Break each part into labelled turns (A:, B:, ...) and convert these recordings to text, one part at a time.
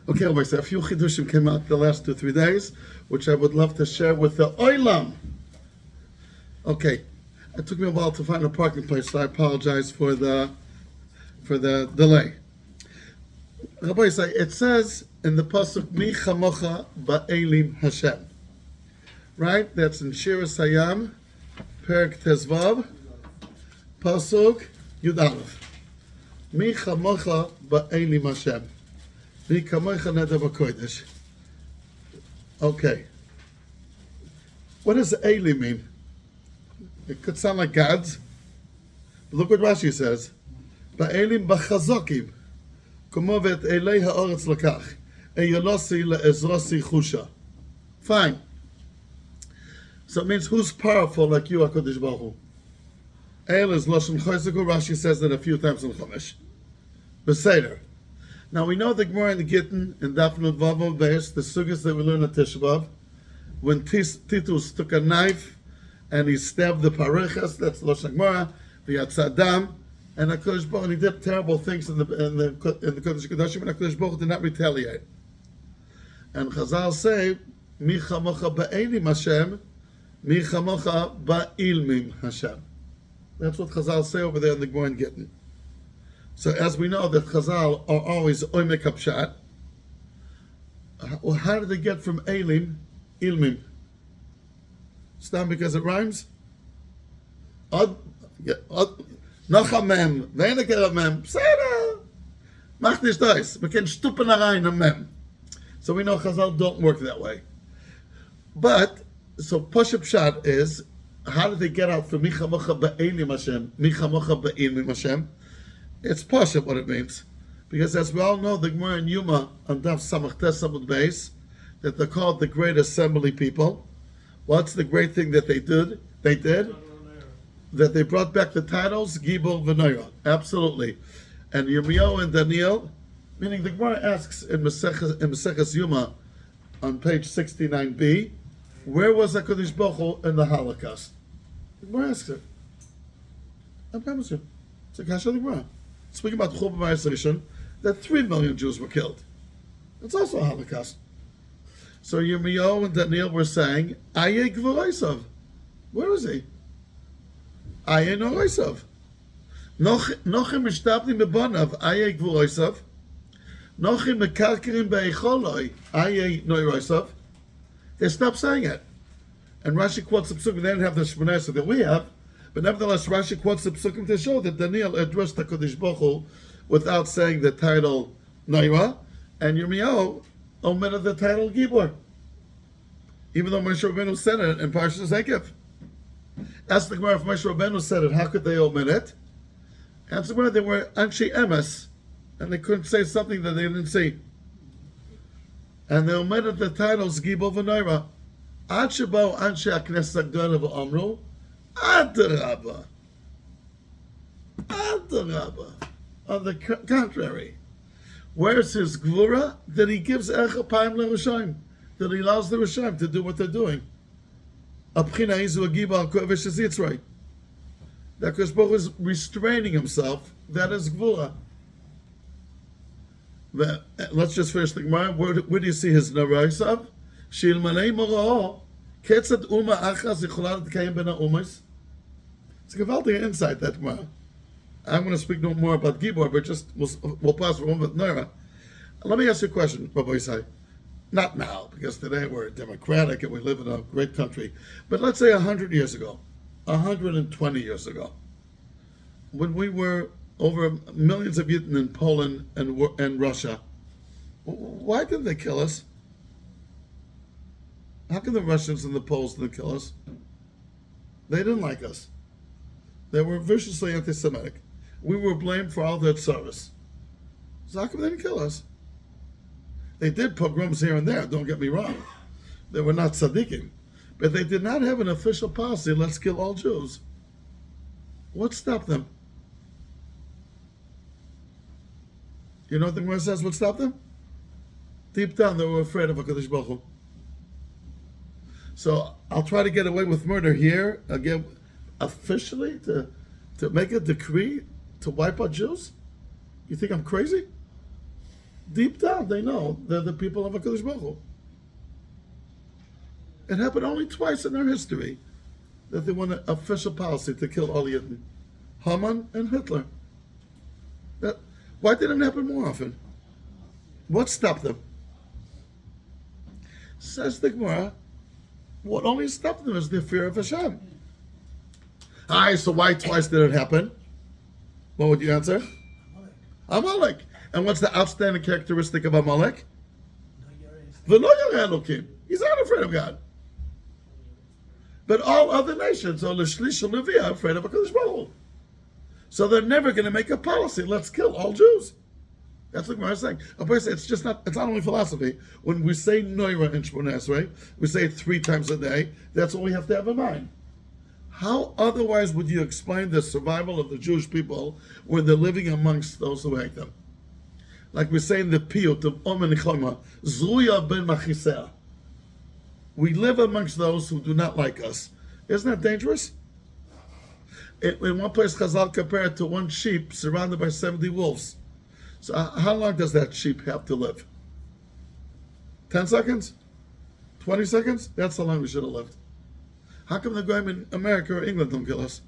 A: Okay, Rabbi, so a few chidushim came out the last 2-3 days, which I would love to share with the oilam. Okay, it took me a while to find a parking place, so I apologize for the delay. Rabbi, it says in the pasuk Mi chamocha ba'elim Hashem, right? That's in Shir Hayam, Perek Tezvav, pasuk Yud Aleph. Mi chamocha ba'elim Hashem. Mi kamocha neder b'kodesh. Okay. What does Eli mean? It could sound like gods. But look what Rashi says. Ba'elim b'chazokim. Komo v'et elei ha'oretz lakach. Eyolosi le'ezrosi chusha. Fine. So it means who's powerful like you, HaKadosh Baruch Hu? El is Lashon Chayzaku. Rashi says that a few times in Chumash. Beseder. Now we know the Gemara in the Gittin, in Daf Nut Vav Beis, the sugas that we learn at Tisha B'Av, when Titus took a knife and he stabbed the pareches, that's Lashon Gemara, v'yatzadam, and HaKadosh Baruch Hu, he did terrible things in the Kodesh Kodashim, and HaKadosh Baruch Hu did not retaliate. And Chazal say, Mi chamocha ba'elim Hashem, Mi chamocha ba'ilmim Hashem. That's what Chazal say over there in the Gemara in Gittin. So as we know that Chazal are always oimek upshat, how did they get from Elim, Ilmim? It's not because it rhymes? Nachamem, weniger mem, Psera, mach nicht das, we can stupen rein a mem. So we know Chazal don't work that way. But, so Pashup Pshat is, how did they get out from Michamocha ba'elim Hashem, Michamocha ba'ilmim Hashem? It's Pashup what it means. Because as we all know, the Gemara in Yuma, on Daf Samach Tes Samud Beis, that they're called the Great Assembly people. What's the great thing that they did? That they brought back the titles, Gibor V'Noira. Absolutely. And Yirmiyahu and Daniel, meaning the Gemara asks in Maseches Yuma, on page 69b, where was HaKadosh Baruch Hu in the Holocaust? The Gemara asks it. I promise you. It's a kasha the Gemara. Speaking about Churban Bayis Rishon, that 3 million Jews were killed. It's also a Holocaust. So Yirmiyahu and Daniel were saying, Aye Gvoraisav. Where is he? Aye Noraisav. Nochim Mishtabli Mebonav, Aye Gvoraisav. Nochim Mekarkerim Be'echoloi, Aye Noraisav. They stopped saying it. And Rashi quotes the Psukim. They didn't have the Shmoneh Esrei that we have. But nevertheless, Rashi quotes the Psukim to show that Daniel addressed HaKadosh Baruch Hu without saying the title Noira, and Yirmiyahu omitted the title Gibor, even though Moshe Rabbeinu said it in Parshas Ekev. Ask the Gemara if Moshe Rabbeinu said it, how could they omit it? Answer the Gemara, they were Anshe Emes, and they couldn't say something that they didn't see. And they omitted the titles Gibor v'Noira. Ad shebao Anshe HaKnesset HaGdolah v'Amru, Adarabba. Adarabba. On the contrary, where's his gvura? That he gives echapayim l'Rishayim, that he allows the Rishayim to do what they're doing. Abchina izu agiba al kovesh yitzray. That Kodesh Baruch Hu is restraining himself. That is gvura. Let's just finish the Gemara. Where do you see his naraisav? Shilmanei mora'o. Ketzad Uma Achaz Yicholah L'Kayim Ben HaUmas. It's a gewaltige insight, that Gemara. I'm going to speak no more about Gibor, but just we'll pause for a moment. Noira, let me ask you a question, Rabbi Yisai. Not now, because today we're democratic and we live in a great country. But let's say 100 years ago, 120 years ago, when we were over millions of Yidden in Poland and Russia, why didn't they kill us? How can the Russians and the Poles didn't kill us? They didn't like us. They were viciously anti-Semitic. We were blamed for all their service. So how come they didn't kill us? They did pogroms here and there, don't get me wrong. They were not tzaddikim. But they did not have an official policy, let's kill all Jews. What stopped them? You know what the Gemara says, what stopped them? Deep down, they were afraid of HaKadosh Baruch Hu. So I'll try to get away with murder here, again, officially, to make a decree to wipe out Jews? You think I'm crazy? Deep down, they know they're the people of HaKadosh Baruch Hu. It happened only twice in their history that they won an official policy to kill all Yidden. Haman and Hitler. Why didn't it happen more often? What stopped them? Says the Gemara, what only stopped them is the fear of Hashem. Alright, so why twice did it happen? What would you answer? Amalek. And what's the outstanding characteristic of Amalek? V'lo yareh Elokim. He's not afraid of God. But all other nations are l'shlish l'viyah afraid of HaKadosh Baruch Hu. So they're never going to make a policy, let's kill all Jews. That's what I'm saying. It's not only philosophy. When we say Noira in Shmoneh Esrei, we say it 3 times a day. That's what we have to have in mind. How otherwise would you explain the survival of the Jewish people when they're living amongst those who hate them? Like we say in the Piyut of Omer Nichoma, Zuya ben Machisea. We live amongst those who do not like us. Isn't that dangerous? In one place, Chazal compared it to one sheep surrounded by 70 wolves. So how long does that sheep have to live? 10 seconds? 20 seconds? That's how long we should have lived. How come the Goyim in America or England don't kill us?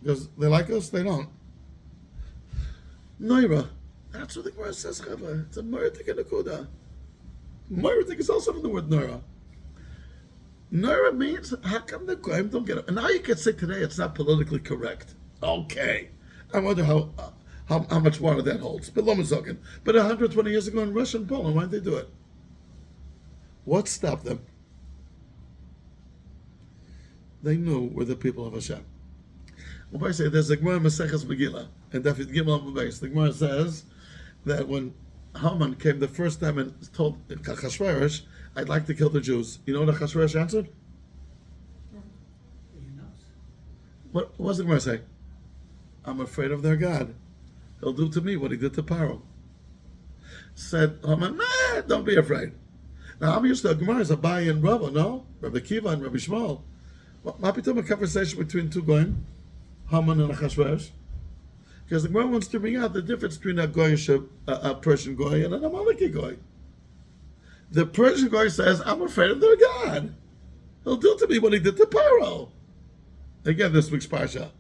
A: Because they like us? They don't. Noira. That's what the Gemara says, Chava. It's a Moiritik and a Kuda. Moiritik is also from the word Noira. Noira means, how come the Goyim don't get it? And now you can say today it's not politically correct. Okay. I wonder how much water that holds. But 120 years ago in Russia and Poland, why did they do it? What stopped them? They knew we're the people of Hashem. Well, I say there's a Gemara Maseches Megillah, and David Gimel Mubais. The Gemara says that when Haman came the first time and told Achashverosh, I'd like to kill the Jews. You know what Achashverosh answered? What was the Gemara say? I'm afraid of their God. He'll do to me what he did to Paro. Said Haman, nah, don't be afraid. Now I'm used to Gemara is Abai and Rava, no? Rabbi Kiva and Rabbi Shmuel. Might be talking a conversation between two Goyim, Haman and Achashverosh. Because the Gemara wants to bring out the difference between a Goyish, a Persian Goy and an Amaleki Goy. The Persian Goy says, I'm afraid of their God. He'll do to me what he did to Paro. Again, this week's Parsha.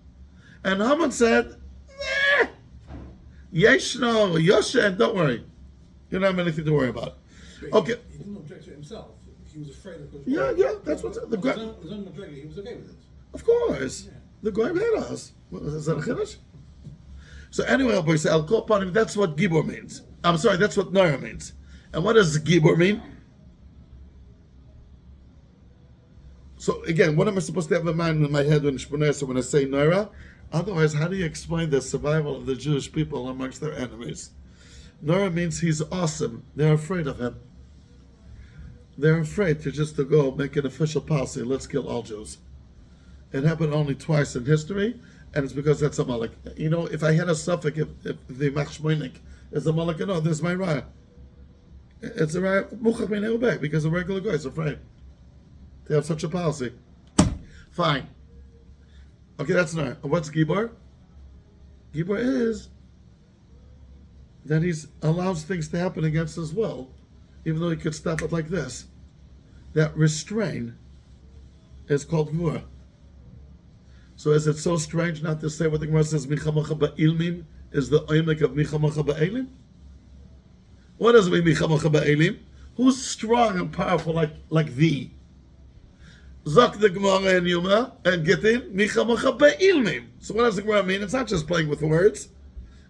A: And Haman said, nah, Yeshno, Yoshen, don't worry. You don't have anything to worry about. Okay.
B: He didn't object to it himself. He was afraid of it.
A: Yeah, that's what's the
B: His own McGregor, he was okay with it.
A: Of course. Yeah. The Goyim hate us. Is that a chiddush? So anyway, I'll say, I'll call upon him. That's what Gibor means. I'm sorry, that's what Noira means. And what does Gibor mean? So again, what am I supposed to have in mind in my head when I say Noira? Otherwise, how do you explain the survival of the Jewish people amongst their enemies? Noira means he's awesome. They're afraid of him. They're afraid to go make an official policy. Let's kill all Jews. It happened only twice in history, and it's because that's a Malak. You know, if I had a suffix, if the Machshmoinik is a Malak, no, this is my Raya. It's a Raya, Muchach Min Eubeh, because a regular guy is afraid to have such a policy. Fine. Okay, that's not. What's Gibor? Gibor is that he allows things to happen against his will, even though he could stop it like this. That restrain is called Gvura. So is it so strange not to say what the Gemara says, Michamacha ba'ilmim, is the oimek of Michamacha ba'elim? What does it mean, Michamacha ba'elim? Who's strong and powerful like thee? Zok the Gemara and Yuma, and Gittin, Michamacha ba'ilmim. So what does the Gemara mean? It's not just playing with words.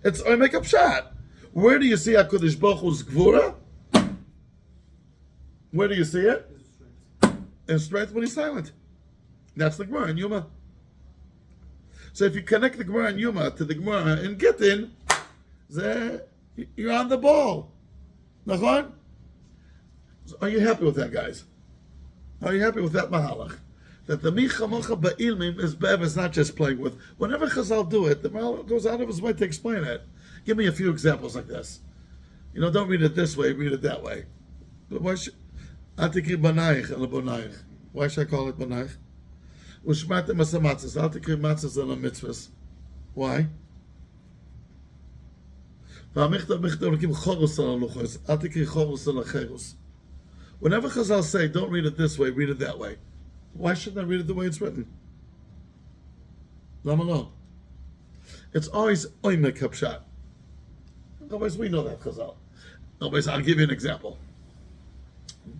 A: It's oimek up shot. Where do you see HaKadosh Baruch Hu's Gvura? Where do you see it? In strength when he's silent. That's the Gemara in Yuma. So if you connect the Gemara in Yuma to the Gemara in Gittin, you're on the ball. Nachon? So are you happy with that, guys? Are you happy with that mahalach? That the Michamacha ba'ilmim is not just playing with. Whenever Chazal do it, the mahalach goes out of his way to explain it. Give me a few examples like this. You know, don't read it this way, read it that way. But why should Atikri Banayich and Bonayich? Why should I call it Banayich? Ushmatem Asamatzes, Atikri Matzes and Mitzvahs. Why? Whenever Chazal say, don't read it this way, read it that way, why shouldn't I read it the way it's written? Lama lo? It's always oimek hapshat. Otherwise, we know that Chazal. Otherwise, I'll give you an example.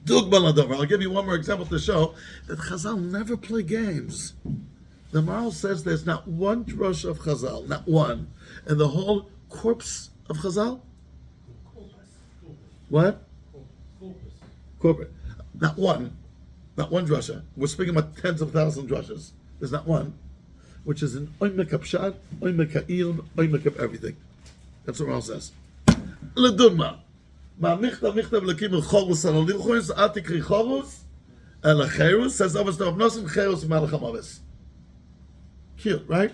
A: I'll give you one more example to show that Chazal never play games. The Maral says there's not one drush of Chazal, not one, and the whole corpse of Chazal. What? Corpus. Not one drasha. We're speaking about tens of thousands of drashas. There's not one, which is an oimek hapshat, oimek ha'ilm, oimek of everything. That's what Maral says. L'dumma. Ma michtav lekim chorus al lichos atikri chorus el cherus says Avos Tov Nosim cherus malach hamavis. Cute, right?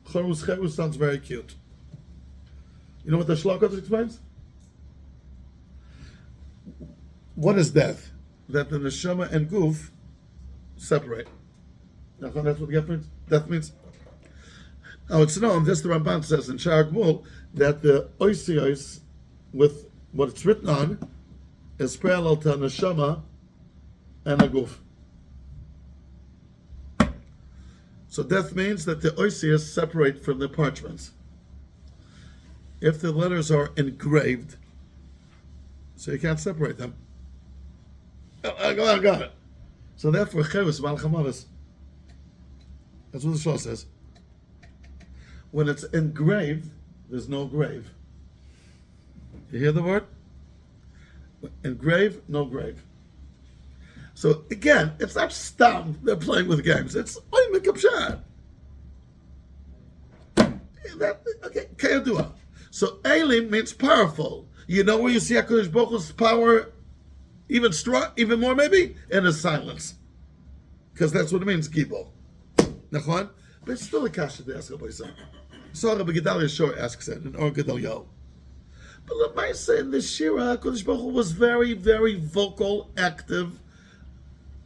A: Cherus sounds very cute. You know what the Shlokot explains? What is death? That the neshama and guf separate. That's what death means. Now it's known, this the Ramban says in Shar Gmul, that the oisios with what it's written on is parallel to a neshama and a guf. So death means that the oisios separate from the parchments. If the letters are engraved, so you can't separate them. I got it. So therefore, cherus malach hamavis. That's what the Shah says. When it's engraved, there's no grave. You hear the word? Engrave, no grave. So again, it's not stam. They're playing with games. It's oimek hapshat. Okay, kayadua. So elim means powerful. You know where you see HaKadosh Baruch Hu's power even strong, even more maybe? In his silence. Because that's what it means, Gibor. Nachon? But it's still a kasha to ask Rabbi Yisrael. So Rabbi Gedalia Shor asks it, and Or Gedalia. But Lamaisa in the Shira, HaKadosh Baruch Hu was very, very vocal, active,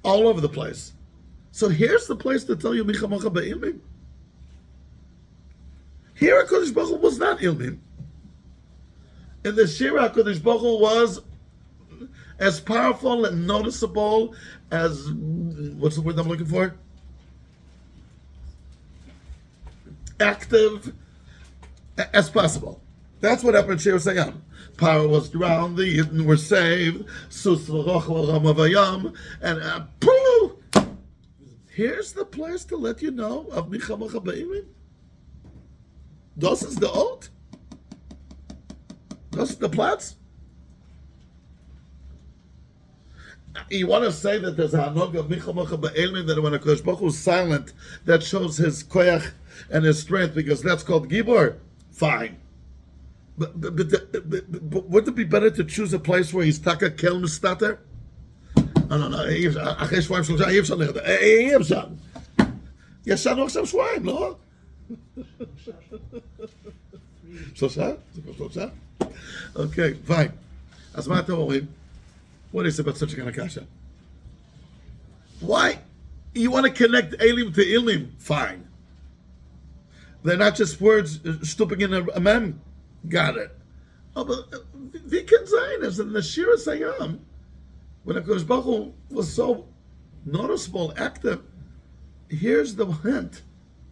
A: all over the place. So here's the place to tell you, Michamacha Ba'ilmim. Here HaKadosh Baruch Hu was not Ilmim. In the Shira, HaKadosh Baruch Hu was as powerful and noticeable as, what's the word I'm looking for? Active as possible. That's what happened in Shir Sayam. Power was drowned, the Yidden were saved, Sus v'roch v'ram and here's the place to let you know of Michamacha Ba'ilmim. Das is the oath. Das is the Platz. You want to say that there's a hanog of Michamacha Ba'ilmim, that when a Kodesh Baruch Hu is silent, that shows his koyach and his strength, because that's called Gibor? Fine. But wouldn't it be better to choose a place where he's taka kel mistater? No. אחרי שבועיים שלושה אי אפשר לרדת. אי אפשר. ישנו עכשיו שבועיים, לא? שלושה? זה כבר שלושה? Okay, fine. אז מה אתם אומרים? What is about such a kind of kasha? Why? You want to connect Elim to Ilmim? Fine. They're not just words stooping in a mem. Got it. Oh, but Viken Zayin is in the Shira Sayam, when HaKadosh Baruch Hu was so noticeable, active, here's the hint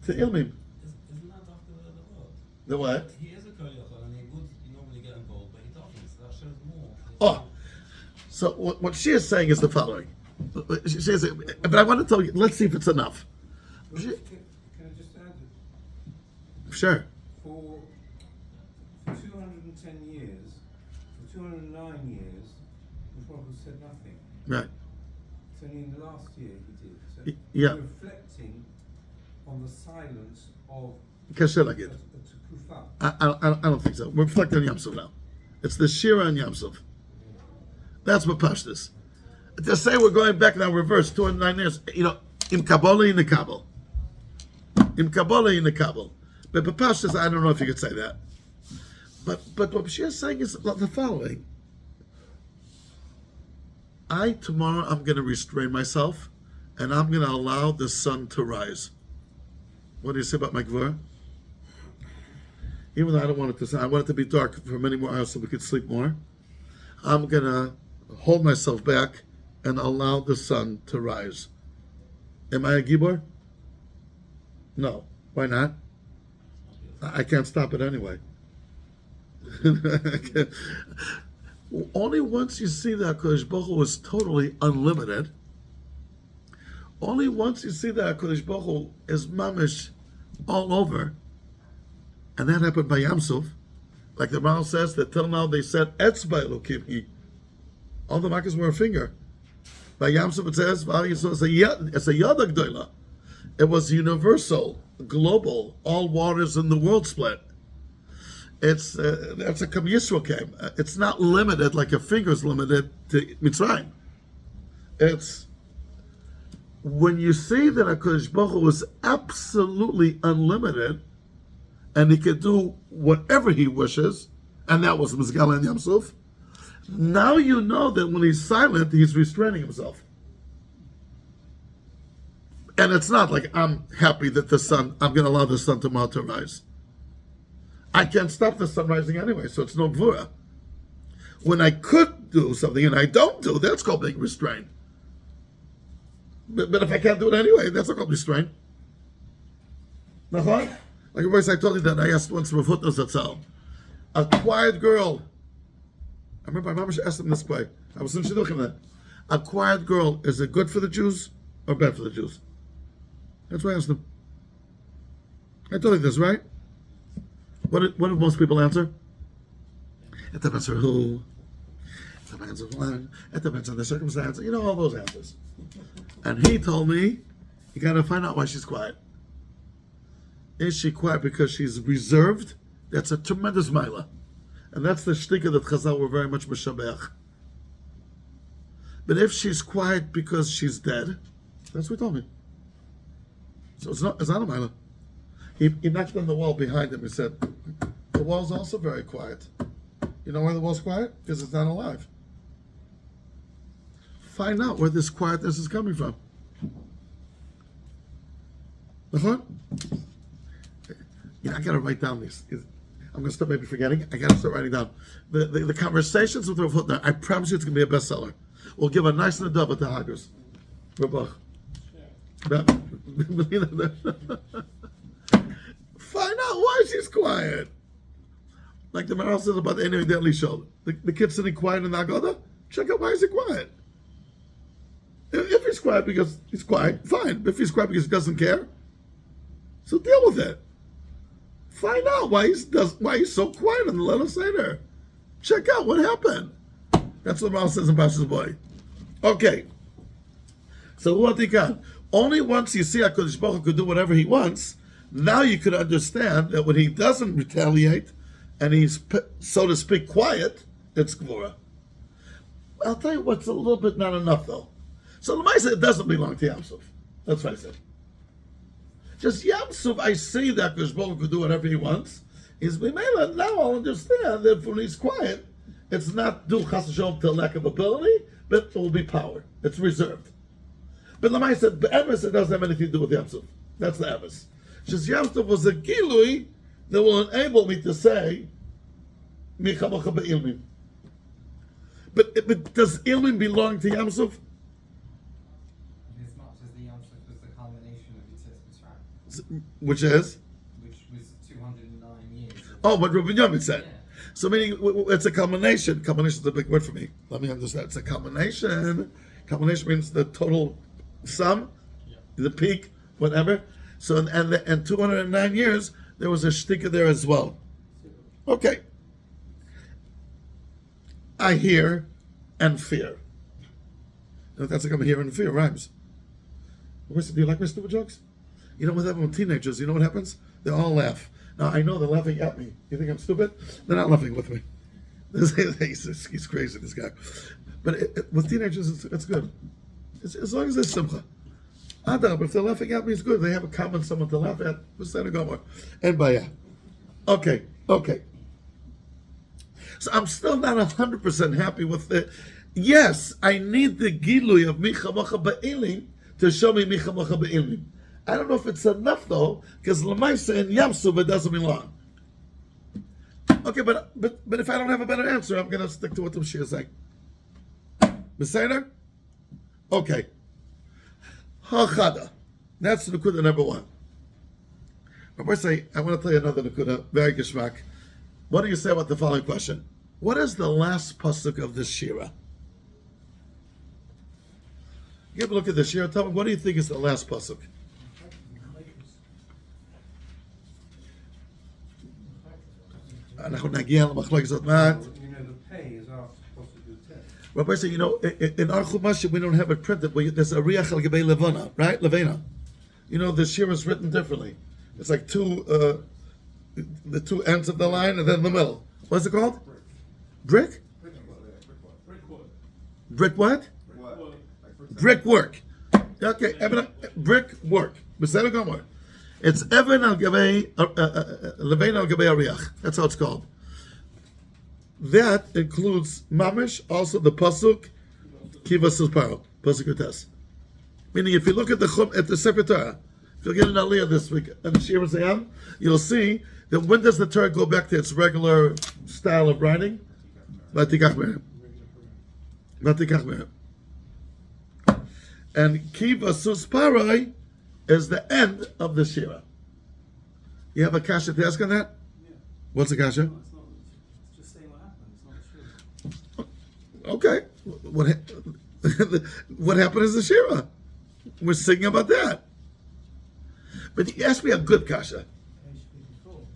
A: to Ilmim.
C: Isn't that after the word?
A: The what?
C: He is a koyach, and you normally get involved, but he doesn't, so that shows more.
A: Oh, so what she is saying is the following. She says, but I want to tell you, let's see if it's enough.
B: Can I just add?
A: Sure.
B: For 210 years, for 209 years, the Prophet said nothing.
A: Right.
B: It's only in the last year he did. So
A: Yeah.
B: reflecting on the silence of
A: Kasher Lagid.
B: Kufa.
A: I don't think so. We're reflecting on Yam Sov now. It's the Shira and Yam Sov. That's what Pashtus. To say we're going back now reverse 209 years, Im Kabbalah in the Kabul. Im Kabbalah in the Kabul. But Pashtus, I don't know if you could say that. But what she is saying is the following. Tomorrow I'm going to restrain myself, and I'm going to allow the sun to rise. What do you say about my Gvur? even though I don't want it to, I want it to be dark for many more hours so we could sleep more. I'm gonna hold myself back and allow the sun to rise. Am I a gibor? No. Why not? I can't stop it anyway. Only once you see that HaKadosh Baruch Hu is totally unlimited, only once you see that HaKadosh Baruch Hu is mamish all over, and that happened by Yamsuf, like the Maral says that till now they said Etzba Elokim. All the markers were a finger. By Yamsuf it says it's a Yada Gdoila. It was universal, global, all waters in the world split. It's that's a Kam Yisrael came. It's not limited like a finger's limited to Mitzrayim. It's when you see that HaKadosh Baruch Hu is absolutely unlimited, and he can do whatever he wishes, and that was Mizgal and Yamsuf. Now you know that when he's silent, he's restraining himself. And it's not like I'm happy that I'm going to allow the sun tomorrow to rise. I can't stop the sun rising anyway, so it's no gvura. When I could do something and I don't do, that's called being restrained. But if I can't do it anyway, that's not called restraint. Like a voice I told you that I asked once Rav Hutner Zatzal, a quiet girl. I remember my mom asked him this way. I was in Shidduchim. A quiet girl, is it good for the Jews or bad for the Jews? That's what I asked him. I told you this, right? What did most people answer? It depends on who. It depends on when. It depends on the circumstance. You know, all those answers. And he told me, you got to find out why she's quiet. Is she quiet because she's reserved? That's a tremendous milah. And that's the shtika that Chazal were very much meshabeach. But if she's quiet because she's dead, that's what he told me. So it's not a milah. He knocked on the wall behind him. He said, the wall's also very quiet. You know why the wall's quiet? Because it's not alive. Find out where this quietness is coming from. You know, I got to write down these. I'm going to start maybe forgetting. I got to start writing down. The conversations with Rav Hutner, I promise you it's going to be a bestseller. We'll give a nice nadava to Haggers. Find out why she's quiet. Like the Maral says about the Enemy Deadly Show. The kid sitting quiet in the Agoda, check out why is he quiet. If he's quiet because he's quiet, fine. If he's quiet because he doesn't care, so deal with it. Find out why he's so quiet in the Leil Seder. Check out what happened. That's what Maral says in Pasha's Boy. Okay. So what he got? Only once you see HaKadosh Baruch Hu could do whatever he wants, now you could understand that when he doesn't retaliate and he's, so to speak, quiet, it's Gvura. I'll tell you what's a little bit not enough though. So Lamaisa, it doesn't belong to Yamsuf. That's what I said. Just Yamsuf, I see that HaKadosh Baruch Hu could do whatever he wants. He's Bimela. Now I'll understand that when he's quiet, it's not due Chas V'Shalom to lack of ability, but it will be power. It's reserved. But Lamaisa, Emes, it doesn't have anything to do with Yamsuf. That's the Emes. Just Yamsuf was a Gilui that will enable me to say, Micha Mocha Be'ilmin. But does Ilmin belong to Yamsuf?
D: As much as the Yamsuf was the culmination of Yitzhak Mitzrayim,
A: Which is?
D: which was 209 years.
A: Oh, what Reuben Yamin said.
D: Yeah.
A: So meaning it's a culmination. Culmination is a big word for me. Let me understand. It's a culmination. Culmination means the total sum, the peak, whatever. So and 209 years there was a shtika there as well. Okay. I hear and fear. That's like I'm hear and fear rhymes. Do you like my stupid jokes? You know what happens with teenagers? You know what happens? They all laugh. Now I know they're laughing at me. You think I'm stupid? They're not laughing with me. He's crazy, this guy. But with teenagers, it's good. As long as there's simcha. Adab, if they're laughing at me, it's good. They have a common someone to laugh at. B'Seder Gomer. And Baya. Okay. So I'm still not 100% happy with it. Yes, I need the gilui of Micha Mocha Be'ilim to show me Micha Mocha Be'ilim. I don't know if it's enough though, because Lamaisa and Yamsuf it doesn't belong. Okay, but if I don't have a better answer, I'm gonna stick to what the Mashiach is saying. Beseder? Okay. Hachada. That's Nakuda number one. Rabbi say, I want to tell you another Nakuda, very geschmack. What do you say about the following question? What is the last pasuk of this Shira? You have a look at the Shira. Tell me, what do you think is the last pasuk? אנחנו נגיע למחלוקת עוד מעט.
B: You know, the pay is after possible test.
A: Rabbi say, you know, in our Chumash we don't have it printed, but there's a riach al gabei levana, right? Levena. You know, the Shira is written differently. It's like the two ends of the line and then the middle. What's it called? Brick? Brick what? Brick work. Okay, brick work. Beseder Gomer. It's Evan al Gabei, Levein al Gabei Ariach. That's how it's called. That includes Mamish, also the Pasuk, Kivas Paro, Pasuk Utes. Meaning, if you look at the Sefer Torah, if you'll get an Aliyah this week, and Shir Zayam, you'll see that when does the Torah go back to its regular style of writing? Vatikach Mehem. Vatikach Mehem. And Kivas Paroi is the end of the Shira. You have a kasha to ask on that?
E: Yeah.
A: What's a kasha?
E: No, it's just saying what happened. It's not true.
A: Okay. What happened is the Shira. We're singing about that. But you asked me a good kasha.
E: It should be before.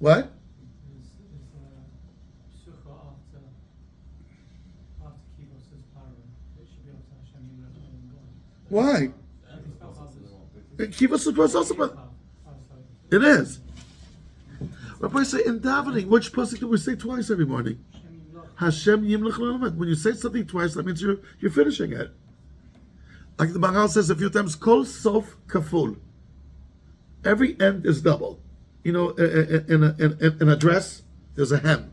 A: What?
E: Is Sukkah after Kivos' Parah. It should be after Hashem Yimlech God.
A: Why? Kivas is also, but it is. Rabbi say in davening, which pasuk do we say twice every morning? Hashem Yimlech Le'olam. When you say something twice, that means you're finishing it. Like the Maharal says a few times, Kol Sof Kaful. Every end is double. You know, in a dress, there's a hem.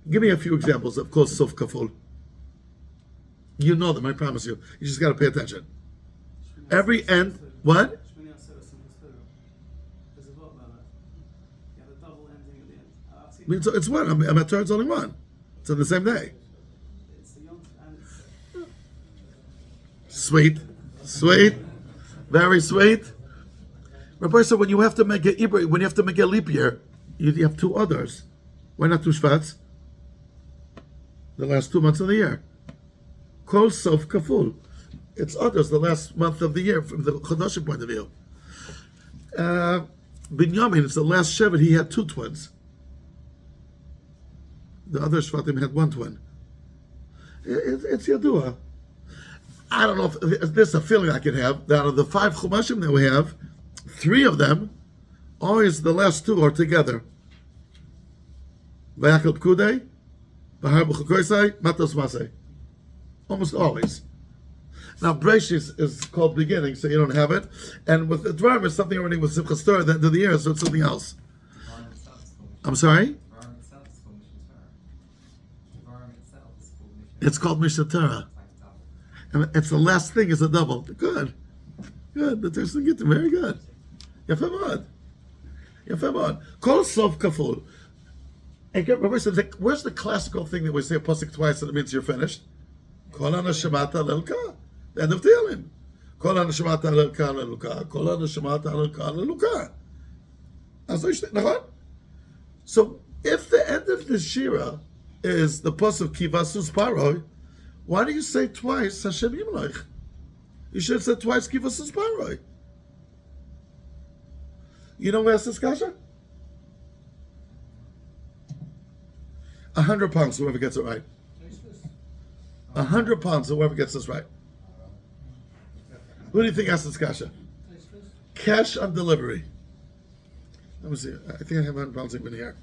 A: Give me a few examples of Kol Sof Kaful. You know them, I promise you. You just got to pay attention. Every end, what?
E: There's a lot about that. You have a double ending at the end. I've seen
A: I mean, it's one. I'm at Torah's only one. It's on the same day.
E: it's the young and it's
A: Sweet. Very sweet. Rabbi said when you have to make a leap year, you have two others. Why not two Shvats? The last 2 months of the year. Kol Sof Kaful. It's others, the last month of the year from the Chodashim point of view. Binyamin, it's the last Shevet, he had two twins. The other Shvatim had one twin. It's Yadua. I don't know if there's a feeling I can have that out of the 5 Chumashim that we have, 3 of them, always the last 2 are together. Vayakal Pkudei, Bahar B'chukoisai, Matos Masei. Almost always. Now, Breshis is called beginning, so you don't have it. And with the Dvarim, it's something already with Simchas Torah at the end of the year, so it's something else. I'm sorry? It's called Mishnah Torah. And it's the last thing is a double. Good. The Tersan get very good. Yafamad. Kol Sof Kaful. And remember, so where's the classical thing that we say a pasuk twice and it means you're finished? Kol Anashamata Lelka. The end of Tehillim. Kol Anashamata Lelka Leluka. Kol Anashamata Lelka Leluka. So if the end of the Shira is the pasuk Kivasus Paroi, why do you say twice Hashem Yimlech? You should have said twice Kivasus Paroi. You know where's this kasha? 100 pounds, whoever gets it right. 100 pounds, whoever gets this right. Who do you think asked this kasha? Cash on delivery. Let me see. I think I have 100 pounds even here.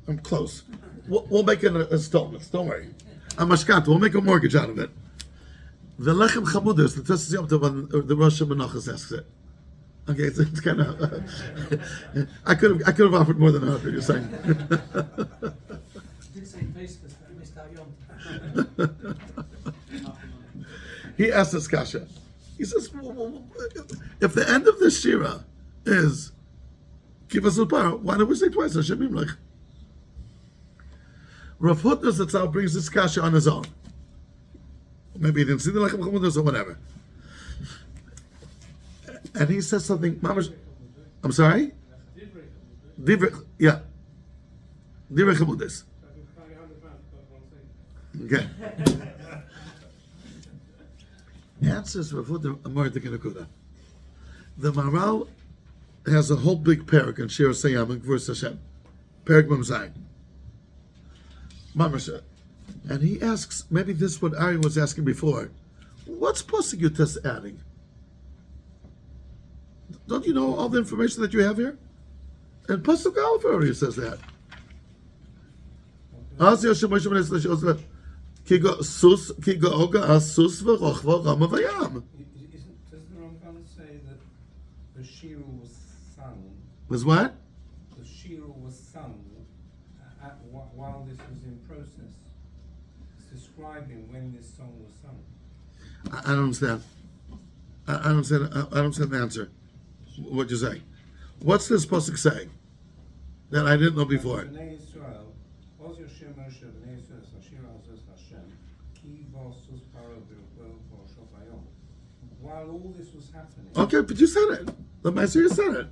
A: I'm close. We'll make an installments. Don't worry. I'm mashkant. We'll make a mortgage out of it. The lechem chamudas, the Tosas Yom Tov, the Rosh Hashanah asks it. Okay, it's kind of. I could have offered more than 100. You're saying.
E: did say faceless, but I missed out Yom.
A: He asked this kasha. He says, if the end of the Shira is Kivas Upar, why don't we say twice Hashem Yimlech? Rav Hutner Zatzal brings this kasha on his own. Maybe he didn't see the Lechem Chamudas or whatever. And he says something, Mamash, I'm sorry? Yeah. Divrei Chamudas. Okay. Answers Rav Hutner Amar Tekinakuda. The Maral has a whole big parak in Shir Sayam in Gvur Hashem. Parak Mem Zayin. Mamash. And he asks, maybe this is what Ari was asking before, what's Pasuk you test adding? Don't you know all the information that you have here? And Pasuk Aleph already says that. Kigo Oga Asus V'Rochva Rama Vayam.
B: Does the Ramban say that the Shira was sung?
A: Was what?
B: The Shira was sung while this was in process. It's describing when this song was sung.
A: I don't understand. I don't understand the answer. What you say? What's this pasuk saying that I didn't know before?
B: Bnei Yisrael, Oz Yoshem Moshe, Bnei Yisrael, Shira Azos Hashem, Ki Vosus Paro B'Rukvel V'Roshov Hayom. While all this was happening.
A: Okay, but you said it. The Master, you said it.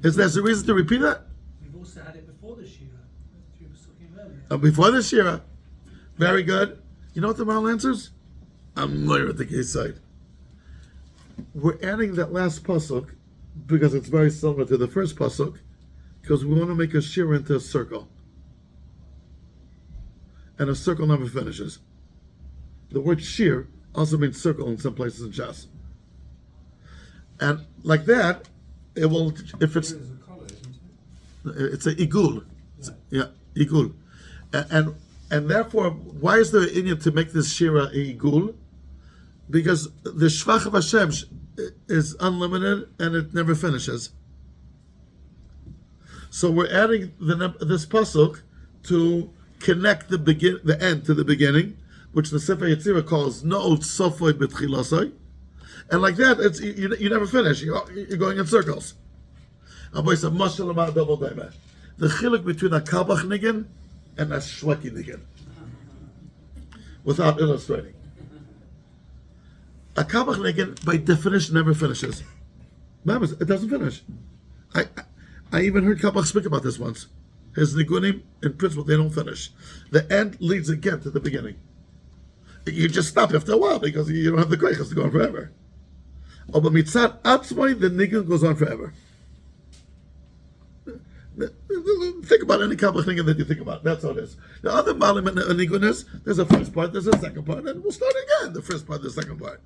A: Is there a reason to repeat that?
E: We've also had it before the Shira. You were talking earlier.
A: Before the Shira. Very good. You know what the Maral answers? I'm lawyer at the case side. We're adding that last pasuk because it's very similar to the first pasuk, because we want to make a Shira into a circle. And a circle never finishes. The word shir also means circle in some places in Shas. And like that, it will, if it's...
B: Shira is a color, isn't it?
A: It's a igul. Yeah, igul. And therefore, why is there an Indian to make this Shira a igul? Because the Shvach of Hashem is unlimited and it never finishes. So we're adding this pasuk to connect the end to the beginning, which the Sefer Yetzirah calls No'ot Sofoi B'Tchilasoi. And like that, it's you never finish. You're going in circles. The chiluk between a kabach niggin and a shweki niggin, without illustrating. A kabach niggin, by definition, never finishes. It doesn't finish. I even heard kabach speak about this once. His nigunim, in principle, they don't finish. The end leads again to the beginning. You just stop after a while because you don't have the koiches to go on forever. Oh, but mitzad atzmai, the nigun goes on forever. Think about any kabbalah nigun that you think about. That's how it is. The other malim and nigun is, there's a first part, there's a second part, and we'll start again, the first part, the second part.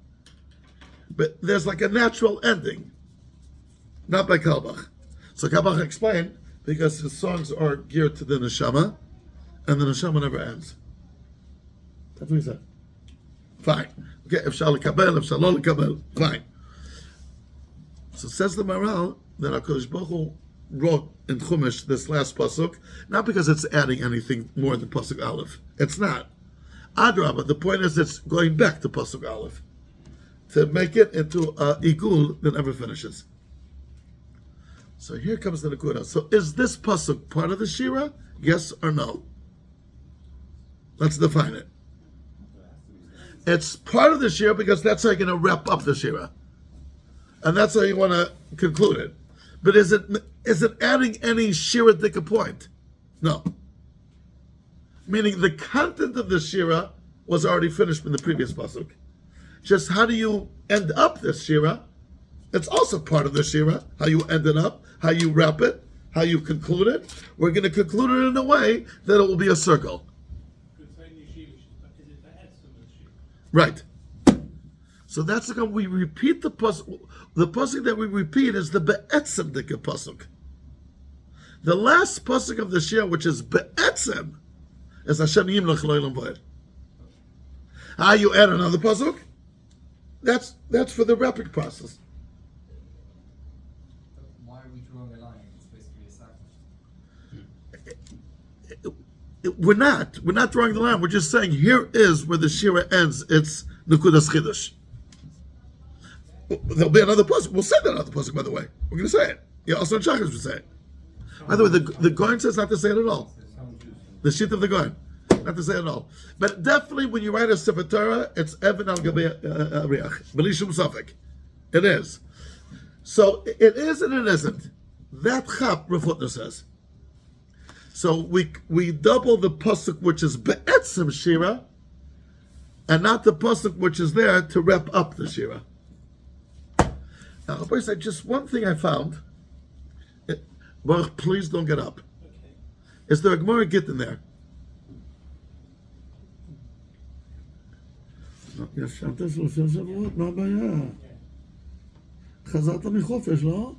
A: But there's like a natural ending, not by Kalbach. So Kalbach explained, because his songs are geared to the neshama, and the neshama never ends. That's what he said. Fine. Okay, if shal kabel, if shal lo kabel, fine. So says the Maral that HaKadosh Baruch Hu wrote in Chumash this last pasuk, not because it's adding anything more than pasuk Aleph. It's not. Adrabah, the point is it's going back to pasuk Aleph to make it into a igul that never finishes. So here comes the Nakuda. So is this pasuk part of the Shira? Yes or no? Let's define it. It's part of the Shira because that's how you're going to wrap up the Shira. And that's how you want to conclude it. But is it adding any Shira Dika point? No. Meaning the content of the Shira was already finished in the previous pasuk. Just how do you end up this Shira? It's also part of the Shira, how you end it up, how you wrap it, how you conclude it. We're going to conclude it in a way that it will be a circle. Right. So that's the we repeat the pasuk. The pasuk that we repeat is the be'etzem dika pasuk. The last pasuk of the Shira, which is be'etzem, is Hashem yimlach lo'elam v'ed. How you add another pasuk? That's for the wrapping process.
D: Why are we drawing a line? It's supposed to be a cycle.
A: We're not drawing the line. We're just saying here is where the Shira ends. It's Nekudas Chidush. There'll be another pasuk. We'll say that another pasuk, by the way. We're going to say it. Yeah, also in Shachar should say it. By the way, the Goin says not to say it at all. The sheet of the Goin, not to say it at all. But definitely, when you write a Sefer Torah, it's Evan al Gabei Riach. Belishum Safek. It is. So it is and it isn't. That chap, Rafutner says. So we double the pasuk which is be'etzim shira, and not the pasuk which is there to wrap up the shira. Now, just one thing I found. Baruch, please don't get up.
E: Okay.
A: Is there a Gemara Git in there? ישבת 3 שבועות, מה הבעיה? חזרת מחופש, לא?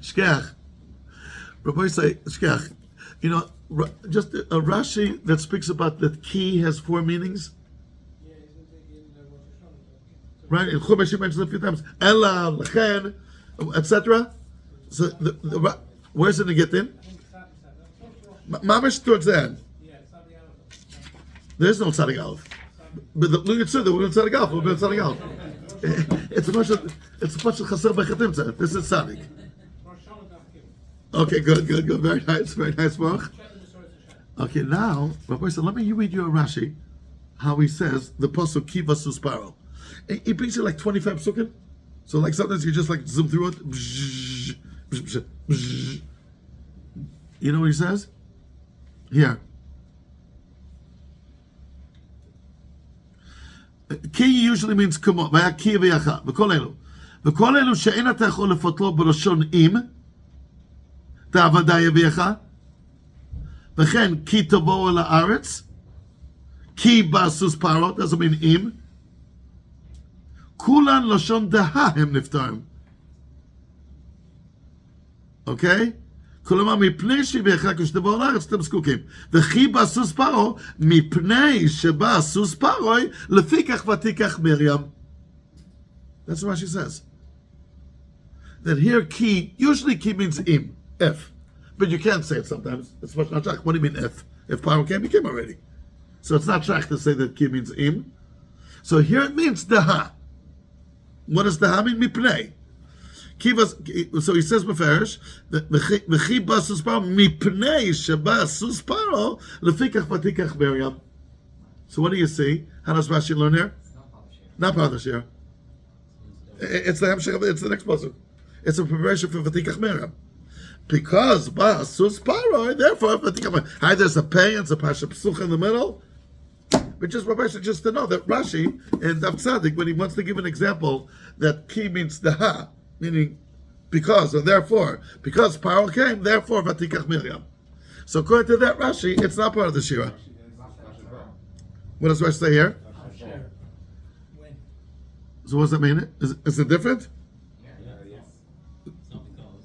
A: שכח. Rabbi say, shkach. You know, just a Rashi that speaks about that key has 4 meanings.
B: Yeah, isn't it in the Rosh Hashanah?
A: Right? In Chumash, he mentions it a few times. Ela, Lechen, etc. So, where's it to get in?
B: I think it's
A: Mamish towards the end.
B: yeah, Saturday Aleph.
A: There is no Tzadik Aleph. But look at the we're going to Tzadik Aleph. We're going to Tzadik Aleph. It's a bunch of Chaser Bechatim. This is Tzadik.
B: Rosh Hashanah Daf Gimel.
A: Okay, good. Very nice, Baruch.
B: Check the Masorah Hashem.
A: Okay, now, Rabbi said, let me read you a Rashi, how he says the pasuk Kiva Susparo. He brings you like 25 psukim. So like sometimes you just like zoom through it. Bzz, bzz, bzz, bzz. You know what he says? Here. Ki usually means come on. Vaya ki v'yacha. V'kol elu. V'kol elu she'en ata yachol lefotlo b'roshon im. Ta'avada v'yacha. V'chen ki tobo el haaretz. Ki ba'sus paro. Doesn't mean im. Kulan loshon daha hem niftarim. Okay? כלומר, מפני שהביאך כשתבוא על הארץ, אתם זקוקים. וכי בא סוס פרעה, מפני שבא סוס פרעה, לפיכך ותיקח מרים. That's what she says. That here key, usually key means im, if. But you can't say it sometimes. It's much not shach. What do you mean if? If Paro came, he came already. So it's not shach to say that key means im. So here it means daha. What does daha mean? Mipnei. So he says beferish, "V'chi ba sus paro mipnei sheba sus paro lefikach vatikach Miriam." So what do you see? How does Rashi learn here? Not part of the shir. It's the hemshech. It's the next pasuk. It's a preparation for vatikach Miriam, because ba sus paro. Therefore, vatikach Miriam. Hi, there's a pay and a pasha psuch in the middle. But just just to know that Rashi and Daf Tzadik, when he wants to give an example that ki means daha. Meaning, because or therefore, because Paro came, therefore Vatikach Miriam. So according to that Rashi, it's not part of the Shira. What does Rashi say here?
B: When?
A: So what does that mean? Is it different?
C: Yeah. It's not because.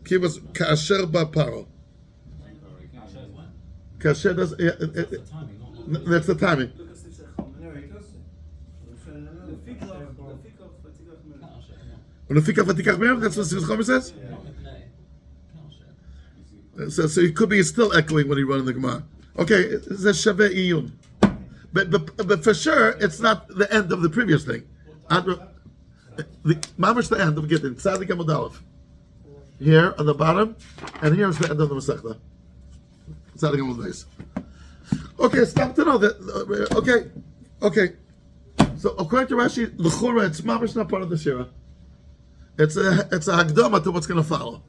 A: Ki was kasher ba Paro.
C: Shows when.
A: Kasher does.
C: That's the timing, not
A: That's the timing.
E: Look at Sif Sechom.
B: No, it doesn't.
E: The fig of Vatikach Miriam.
C: Can't show, no.
A: Lefikach Vatikach Miriam. That's what Chomer says.
C: Not mipnei. Can't show.
A: So he could be still echoing what he wrote in the Gemara. Okay, it's a shaveh iyun. But for sure, it's not the end of the previous thing. Mamish the end of Gittin. Tzadik Amud Aleph. Here on the bottom, and here's the end of the Masechta. Tzadik Amud Beis. Okay, stop to know that. Okay. So according to Rashi, l'chura, it's mamish not part of the shira. It's a hagdama to what's going to follow.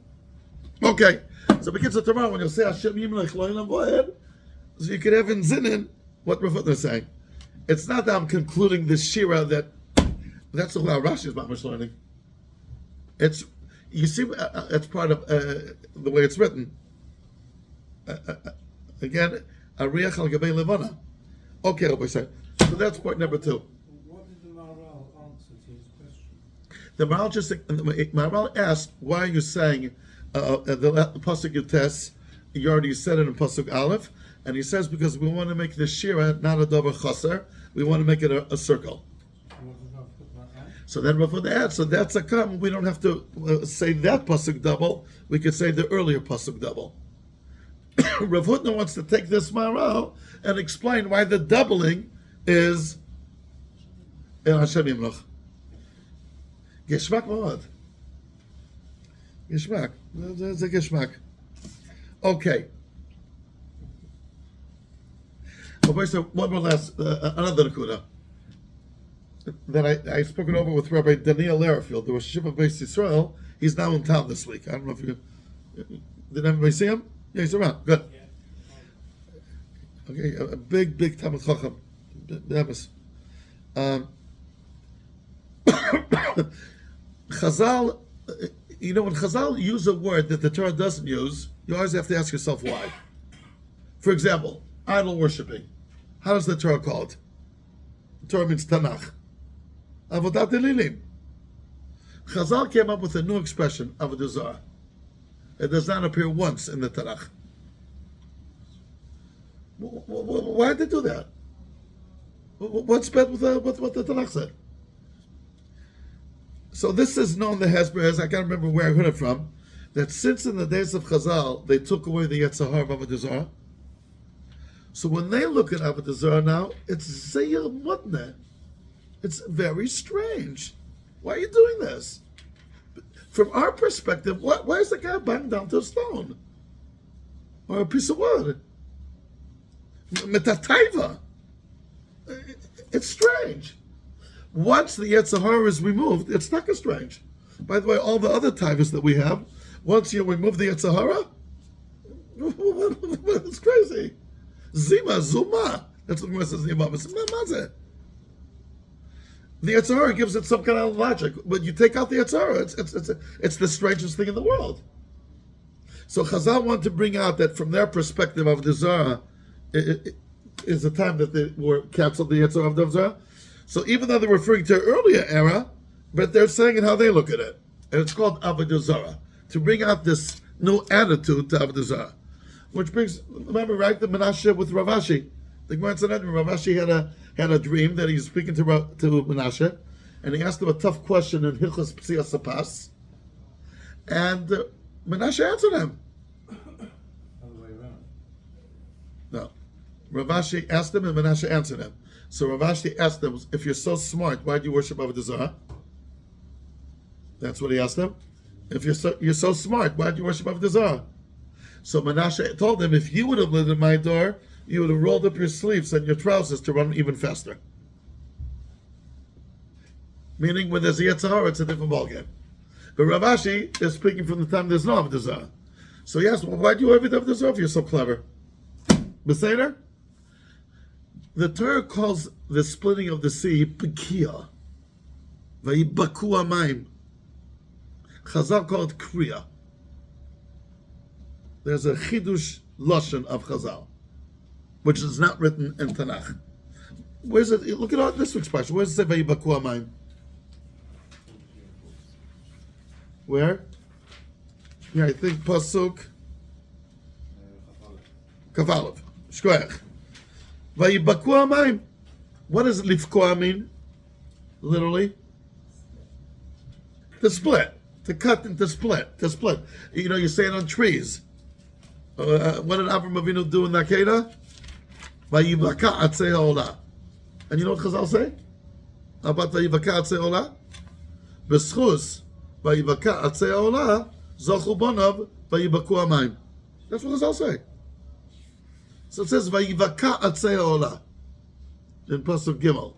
A: Okay, so begins to tomorrow when you say Hashem Yimlech Lo Yinam Voed, so you could have in Zinin what Rav is saying. It's not that I'm concluding this shira that's the way Rashi is mamish learning. It's it's part of the way it's written. Again, Ariach al Gabei Levana. Okay, Rabbi said. So that's point number 2.
B: What did the Maharal answer to his question?
A: The Maharal asked, why are you saying the pasuk Yutes? You already said it in pasuk Aleph, and he says because we want to make the shira not a dover chaser, we want to make it a circle.
B: What did Rav put about that?
A: So then Rav adds, so that's a come. We don't have to say that pasuk double. We could say the earlier pasuk double. Rav Hutner wants to take this Maharal and explain why the doubling is El Hashem Yimloch. Geschmack מאוד. Geschmack. זה geschmack. Okay. Okay, so one more last, another nakuda that I spoken over with Rabbi Daniel Larafield, the Rosh Hashiva of Beis Yisrael. He's now in town this week. I don't know if you did everybody see him? Yeah, he's around. Good. Okay, a big Talmud Chacham. Chazal, you know, when Chazal use a word that the Torah doesn't use, you always have to ask yourself why. For example, idol worshiping. How does the Torah call it? The Torah means Tanakh. Avodat Elilim. Chazal came up with a new expression, Avodah Zarah. It does not appear once in the Tanakh. Why did they do that? What's bad with what the Tanakh said? So this is known the Hezbollah, I can't remember where I heard it from, that since in the days of Chazal, they took away the Yetzer Hara of Avodah Zarah. So when they look at Avodah Zarah now, it's Zeir Mutneh. It's very strange. Why are you doing this? From our perspective, why is the guy banged down to a stone? Or a piece of wood? Metataiva. It's strange. Once the Yetzer Hara is removed, it's not as strange. By the way, all the other taivas that we have, once you remove the Yetzer Hara, it's crazy. Zima, Zuma. That's what the says Zima. The Yetzer Hara gives it some kind of logic. When you take out the Yetzer Hara, it's the strangest thing in the world. So Chazal wanted to bring out that from their perspective of the Zarah, it is the time that they were canceled the Yetzer Hara of the Zarah. So even though they're referring to an earlier era, but they're saying it how they look at it. And it's called Avodah Zarah, to bring out this new attitude to Avodah Zarah. Which brings, remember, right, the Menashe with Ravashi. The Gemara said that Ravashi had a dream that he's speaking to Menashe, and he asked him a tough question in Hilchos Psias Sapas, and Menashe answered him.
B: Other way around.
A: No. Ravashi asked him, and Menashe answered him. So Ravashi asked him, if you're so smart, why do you worship Avodah Zarah? That's what he asked him. If you're so smart, why do you worship Avodah Zarah? So Menashe told him, if you would have lived in my door, you would have rolled up your sleeves and your trousers to run even faster. Meaning, when there's a Yetzer Hara, it's a different ballgame. But Ravashi is speaking from the time there's no Avodah Zarah. So he asked, well, why do you ever do Avodah Zarah if you're so clever? Beseder? The Torah calls the splitting of the sea Pekia. Vayibaku Amayim. Chazal called Kriya. There's a Chidush Lashon of Chazal, which is not written in Tanakh. Where's it? Look at all this expression. Where's it say Vayibaku Amayim? Where? Yeah, I think Pasuk Kavalev. Shkoyach. Vayibaku Amayim. What does lifkoa mean? Literally? To split. To cut and to split. To split. You know, you say it on trees. What did Avraham Avinu do in the Akedah? Vayivaka atzei ha'olah. And you know what Chazal say? About Vayivaka atzei ha'olah? B'schus Vayivaka atzei ha'olah zochu bonav vayibaku amayim. That's what Chazal say. So it says Vayivaka atzei ha'olah in Pasuk Gimel.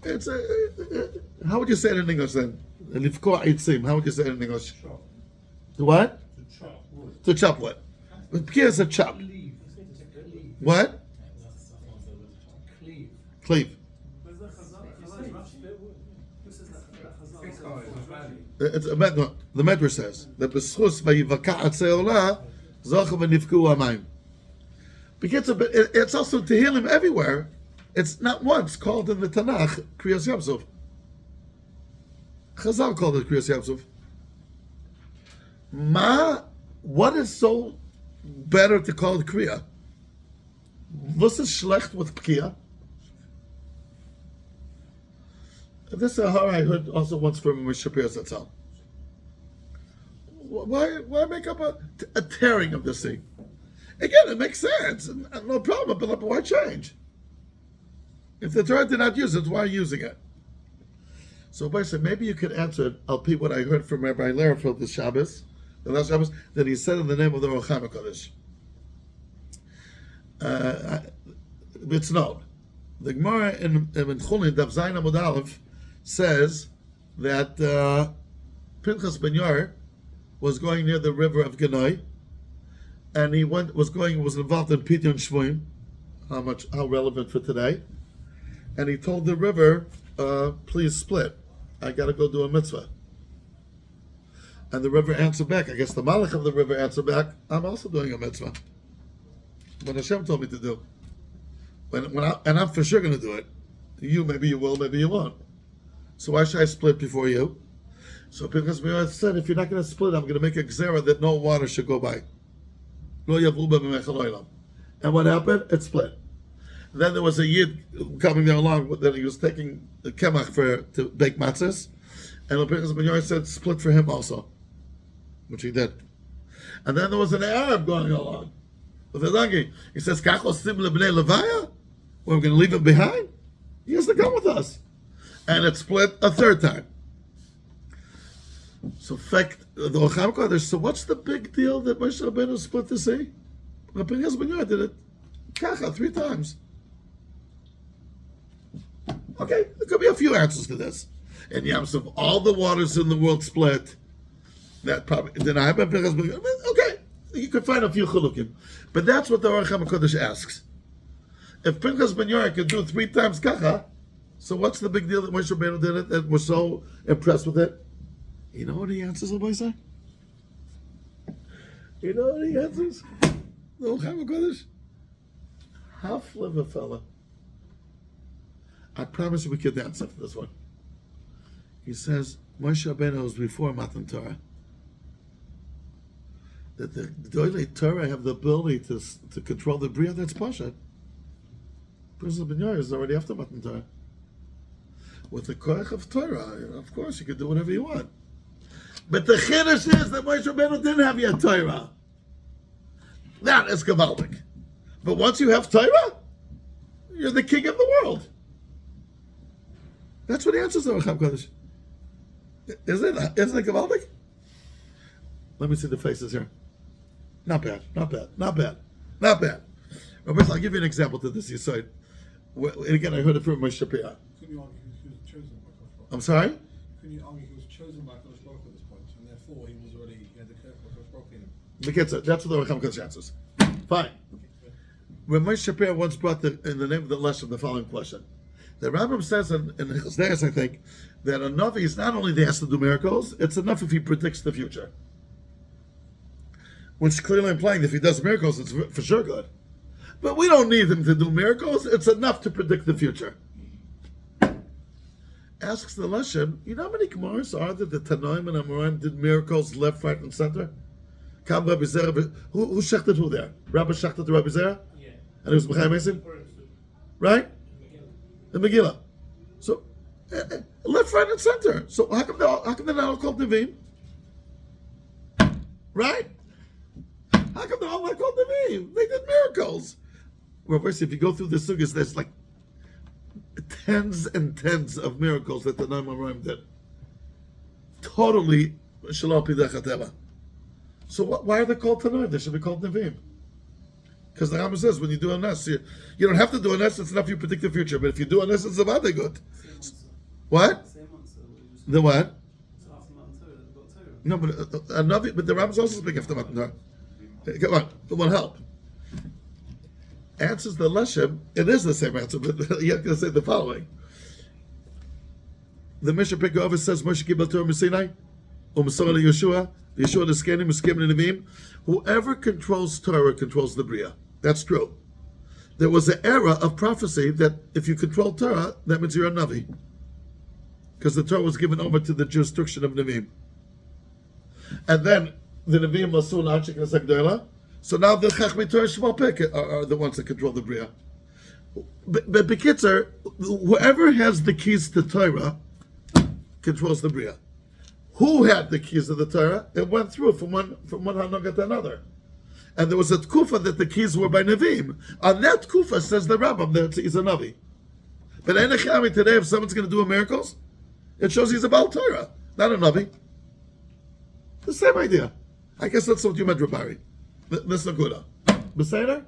A: It's how would you say it in English then? Lifkoa itzim. How would you say it in English?
B: Chop.
A: To what?
B: To chop wood.
A: To chop what? But Pekia is a chop.
B: Cleave.
A: What?
B: Cleave.
A: Cleave.
E: Where's the Chazal? Chazal is Rashi. Who says that? Chazal says
B: Fickle is value.
A: It's a no, the Medrash says that b'schus vayivaka atzei olah zocha v'nifku amayim. Because it's also Tehillim everywhere. It's not once called in the Tanakh Kriyas Yamsuf. Chazal called it Kriyas Yamsuf. What is so better to call it Kriya? Was is schlecht with Pekia? This is how I heard also once from Moshe Shapiro Zatzal. Why make up a tearing of this thing? Again, it makes sense, no problem, but why change? If the Torah did not use it, why are you using it? So I said, maybe you could answer it. I'll repeat what I heard from Rabbi Lerfeld this Shabbos, the last Shabbos, that he said in the name of the Ruach HaKodesh. It's known. The Gemara in Chulin, Daf Zayin Amud Aleph, says that Pinchas ben Yair was going near the river of Genoi, and he was involved in Pidyon Shvuim, how relevant for today, and he told the river, please split. I got to go do a mitzvah. And the river answered back. I guess the Malach of the river answered back, I'm also doing a mitzvah. What Hashem told me to do. And I'm for sure going to do it. You, maybe you will, maybe you won't. So why should I split before you? So Pinchas ben Yair said, if you're not going to split, I'm going to make a gzera that no water should go by. And what happened? It split. Then there was a yid coming there along that he was taking the kemach to bake matzahs, and the Pinchas ben Yair said split for him also, which he did. And then there was an Arab going along with a donkey. He says, "Kach osim lebnei levaya? We're going to leave him behind? He has to come with us." And it split a third time. So, fact, the Ruach HaKodesh. So, what's the big deal that Moshe Rabbeinu split the sea? The Pinchas ben Yair did it kacha 3 times. Okay, there could be a few answers to this. And Yamsuf, all the waters in the world split. That probably did not happen. Okay, you could find a few chulukim, but that's what the Ruach HaKodesh asks. If Pinchas ben Yair could do 3 times kacha, so what's the big deal that Moshe Rabbeinu did it? And we're so impressed with it. You know what he answers, Rabbi say? You know what he answers? The Ruach HaKodesh. Half liver fella. I promise you we could answer for this one. He says, Moshe Rabbeinu was before Matan Torah. That the Doilei Torah have the ability to control the Bria, that's Pasha. Pinchas ben Yair is already after Matan Torah. With the Koach of Torah, of course, you can do whatever you want. But the Chiddush is that Moshe Rabbeinu didn't have yet Torah. That is Gavaldik. But once you have Torah, you're the king of the world. That's what he answers the Ruach HaKodesh. Isn't it Gavaldik? Let me see the faces here. Not bad. Rabbi, I'll give you an example to this. You said, and again, I heard it from Moshe Shapira.
F: Couldn't you argue he was chosen by Kosh Baruch?
A: I'm sorry?
F: Couldn't you argue he was chosen by Kosh Baruch at this point, and therefore he had the Kosh Baruch in him?
A: That's what the Ruach HaKodesh answers. Fine. When Moshe Shapira once brought in the name of the lesson the following question. The Rambam says in his days, I think, that a Navi is not only that he has to do miracles, it's enough if he predicts the future. Which clearly implying that if he does miracles, it's for sure good. But we don't need him to do miracles, it's enough to predict the future. Asks the Leshem, you know how many Gemaras are there that Tanoim and Amoraim did miracles left, right, and center? Kam Rabbi Zera, who shechted who there? Rabbi shechted the Rabbi Zera?
E: Yeah.
A: And it was B'chai Mason? Right? The Megillah. So, left, right, and center. So how come they're not all called Nevi'im? Right? How come they're all not called Nevi'im? They did miracles. Well, first, if you go through the sugas, there's like tens and tens of miracles that the Noam Amoraim did. Totally Shalom Pidach HaTeva. So why are they called Tanoim? They should be called Nevi'im. Because the Rambam says when you do a nes, you don't have to do a nes, it's enough you predict the future. But if you do a nes, it's about the good. What? The what? No, but the Rambam is also speaking after Matan Torah. Come on, it won't help. Answers the Leshem, it is the same answer, but you have to say the following. The Mishnah Pirkei says, Moshe Kibel Torah M'Sinai, U'Mesor Yeshua, Yeshua Neskenim, Meskim Nevim. Whoever controls Torah controls the Bria. That's true. There was an era of prophecy that if you control Torah, that means you're a Navi. Because the Torah was given over to the jurisdiction of Nevim. And then the Nevim Masul Achik Nesagdola. So now the Chachmei Torah Shmuel Pek are the ones that control the Bria. But Bekitzer, whoever has the keys to Torah controls the Bria. Who had the keys of the Torah? It went through from one Hanaga to another. And there was a Tkufa that the keys were by Nevi'im. On that Tkufa, says the Rambam, that he's a Navi. But Enechami today, if someone's going to do a miracles, it shows he's a Baal Torah, not a Navi. The same idea. I guess that's what you meant, Rabari. That's not good. Beseder?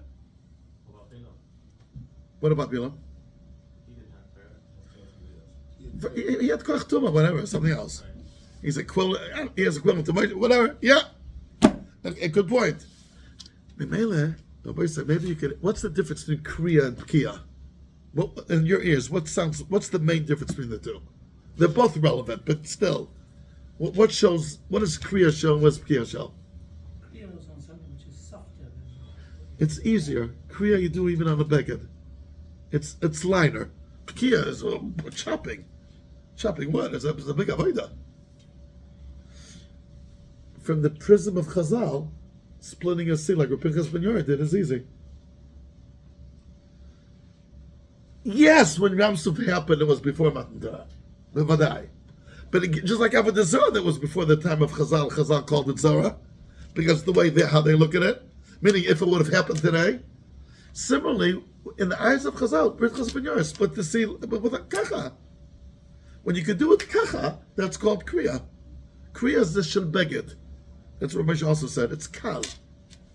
A: What about Bilam? He had Koch Tuma, whatever, something else. He's equivalent. He has equivalent to Moshe, whatever. Yeah, a good point. Nobody said maybe you could. What's the difference between Kriya and Pkiya? Well, in your ears, what's the main difference between the two? They're both relevant, but still, what shows? What does Kriya show? And what's Pkiya show?
E: Kriya was on something which is softer than.
A: It's easier. Kriya you do even on a beged. It's liner. Pkiya is chopping. Chopping what? It's a big avodah. From the prism of Chazal, splitting a sea like Pinchas Ben Yair did is easy. Yes, when Yam Suf happened, it was before Matan Torah. Bevadai. But just like Avodah Zarah, that was before the time of Chazal. Chazal called it Zarah, because the way how they look at it, meaning if it would have happened today. Similarly, in the eyes of Chazal, Pinchas Ben Yair split the sea with a kacha. When you could do it kacha, that's called kriya. Kriya is the shel beged. That's what Moshe also said. It's kal.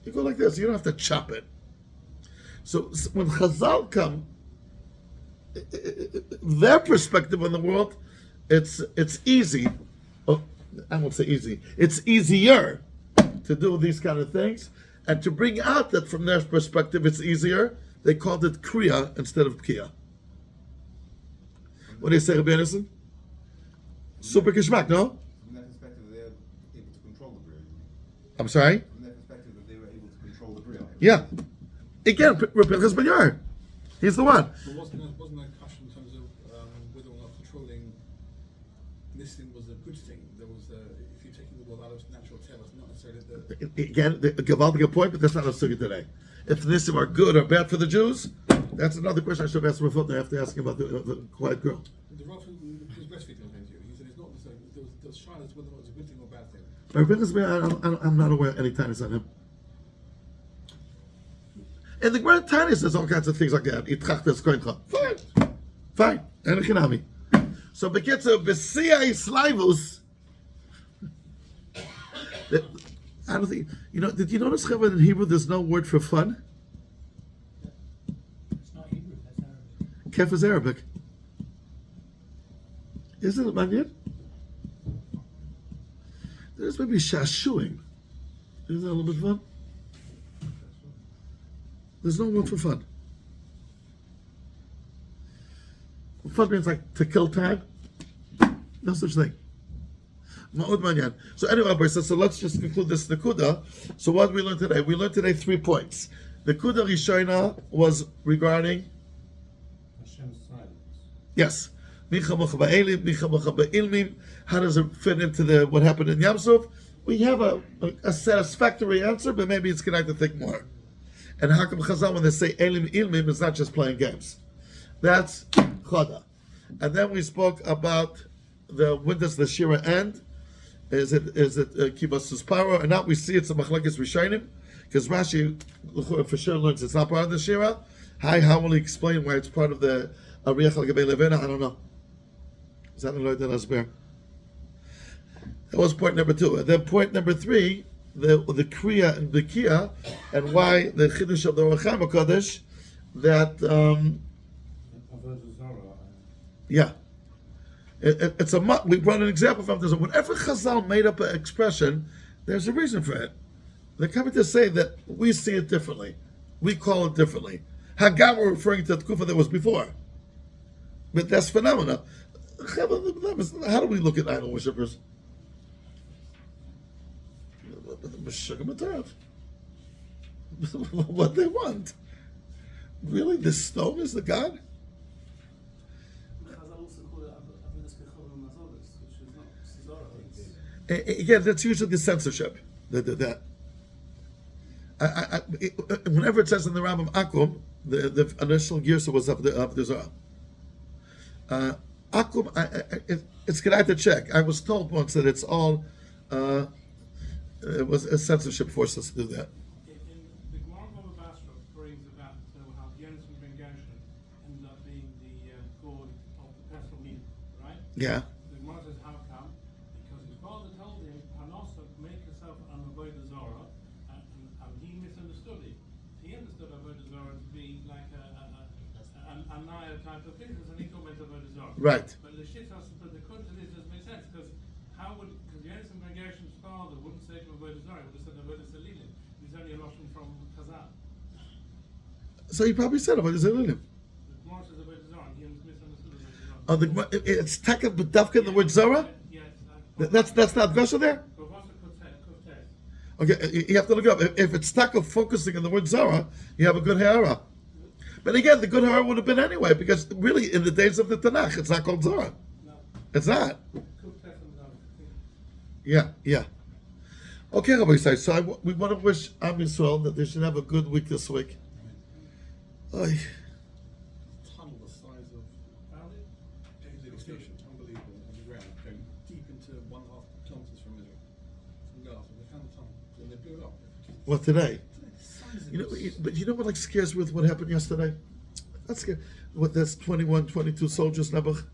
A: You go like this. You don't have to chop it. So when Chazal come, their perspective on the world, it's easy. Oh, I won't say easy. It's easier to do these kind of things, and to bring out that from their perspective it's easier. They called it kriya instead of pkiya. What do you say, Rabbi Anderson? Super kishmak, no?
G: From that perspective, they're able to control the Bria.
A: I'm sorry?
G: From that perspective, that they were able to control the Bria.
A: Yeah. Again, Rabbi Pinchas Ben Yair. He's the one.
F: But wasn't there a question in terms of whether or not controlling Nissim was a good thing? There was, if you're taking the world out of natural tale, it's not necessarily the...
A: Again, a Gavaldic point, but that's not a sugya today. If the Nissim are good or bad for the Jews, that's another question I should have asked Rafot. I have to ask him about the quiet girl.
F: The Rav who was breastfeeding, I think, he said it's not necessarily, there was shyness whether or not it's a good thing or a bad thing.
A: Rabbi Pinchas Ben Yair, I'm not aware of any tinus on him. And the Gemara Tanya says all kinds of things like that. Fine. And Echinami. So Beketzer Besia Islavus. I don't think did you notice how in Hebrew there's no word for fun?
E: It's not Hebrew, that's Arabic.
A: Kef is Arabic. Isn't it, Manyan? There's maybe shashuing. Isn't that a little bit fun? There's no word for fun. Fun means like to kill time. No such thing. Ma'od manyan. So anyway, so let's just conclude this Nakuda. So what we learned today? We learned today 3 points. The Nakuda Rishona was regarding
B: Hashem's silence.
A: yes. How does it fit into what happened in Yamsuf? We have a satisfactory answer, but maybe it's going to have to think more. And how come Chazal, when they say Elim Ilmim, it's not just playing games? That's Choda. And then we spoke about when does the Shira end? Is it Kibbutz Power or not? We see it's a Machlekes Rishonim, because Rashi for sure learns it's not part of the Shira. How will he explain why it's part of the Ariach Al Gabei Levena? I don't know. Is that Lord that Asber? That was point number 2. And then point number 3, the Kriya and the Kia, and why the Chiddush of the Oracham HaKadosh, that,
B: Avodah Zarah.
A: yeah. It's we brought an example from this. Whenever Chazal made up an expression, there's a reason for it. They're coming to say that we see it differently. We call it differently. Hagam we're referring to the Kufa that was before. But that's phenomena. How do we look at idol worshippers? What they want. Really? This stone is the God?
E: Chazal also call it Avodas Kechol Mazoros, which is not Sizora.
A: Again, that's usually the censorship. Whenever it says in the Rambam Akum, the initial Girsa was of the Zohar. Akum, it's good I have to check. I was told once that it's all, it was a censorship forced us to do that.
H: In the Gemara Baba Basra brings about how Yonis ben Gershon ended up being the personal need, right?
A: Yeah.
H: The Gemara says, how come? Because his father told him, Panosa, make yourself an avodah zarah, and he misunderstood it. He understood avodah zarah to be like a naya type of business, and he thought it meant avodah zarah.
A: Right.
H: But the shittas, but according to this, doesn't make sense, because because the Anderson congregation's father wouldn't say to avodah zarah, he would have said avodah salilin. He's only a Russian from Kazan.
A: So he probably said about Zelilim.
H: The Gemara says avodah zarah, and he misunderstood avodah zarah.
A: Oh, it's taka b'davka in the word Zara?
H: Yes.
A: That's not Gosha there?
H: Professor Kuftes.
A: Okay, you have to look up. If it's taka focusing on the word Zara, you have a good ha'ara. But again, the good ha'ara would have been anyway, because really, in the days of the Tanakh, it's not called Zara.
H: No.
A: It's not.
H: Kuftes and
A: Yeah. Okay, Rabbi Yisai, so we want to wish Am Yisrael that they should have a good week this week. Oy.
F: Tunnel the size of
H: Found it?
F: Piccadilly Station, unbelievable, underground, going deep into 1.5 kilometers from Israel, from Gaza. They found the tunnel, and they blew it up.
A: Well, today.
F: The size of
A: You know,
F: it.
A: but you know what like scares me with what happened yesterday? That's scary. What, that's 21, 22 soldiers, Nebuch.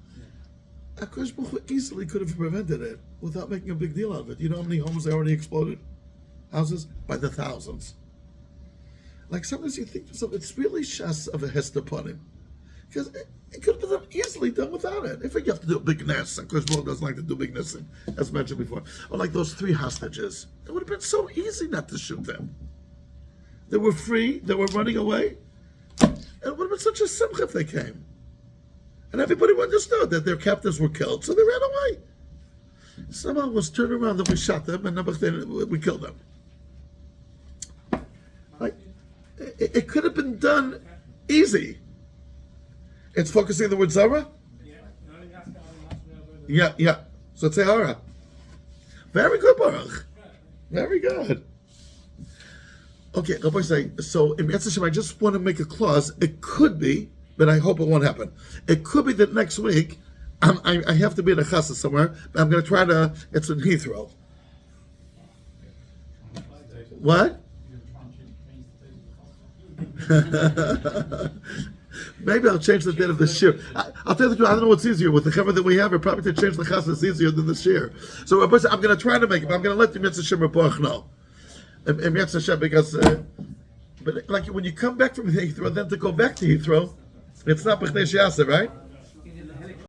A: Akash Baruch Hu easily could have prevented it without making a big deal out of it. You know how many homes they already exploded? Houses? By the thousands. Like sometimes you think to yourself, it's really shas of a hester upon him. Because it could have been easily done without it. If you have to do a big nest, Akash Baruch Hu doesn't like to do big nesting, as mentioned before. Or like those 3 hostages. It would have been so easy not to shoot them. They were free, they were running away. And it would have been such a simcha if they came. And everybody understood that their captives were killed, so they ran away. Somehow it was turned around that we shot them, and we killed them. Like, it could have been done easy. It's focusing on the word Zara? Yeah. So it's Sehara. Very good, Baruch. Very good. Okay, Rabbi say, so in Mitzvah Shem, I just want to make a clause. It could be, but I hope it won't happen. It could be that next week, I have to be in a chassid somewhere, but I'm going to try to, it's in Heathrow. What? Maybe I'll change the date of the shir. I'll tell you the truth, I don't know what's easier. With the cover that we have, it's probably to change the chassid is easier than the shir. So Rabbi say, I'm going to try to make it, but I'm going to let the Mitzvah Shem Baruch know. In Mitzvah Shem, because, but like when you come back from Heathrow, then to go back to Heathrow, it's not B'chnei Sheyaseh, right?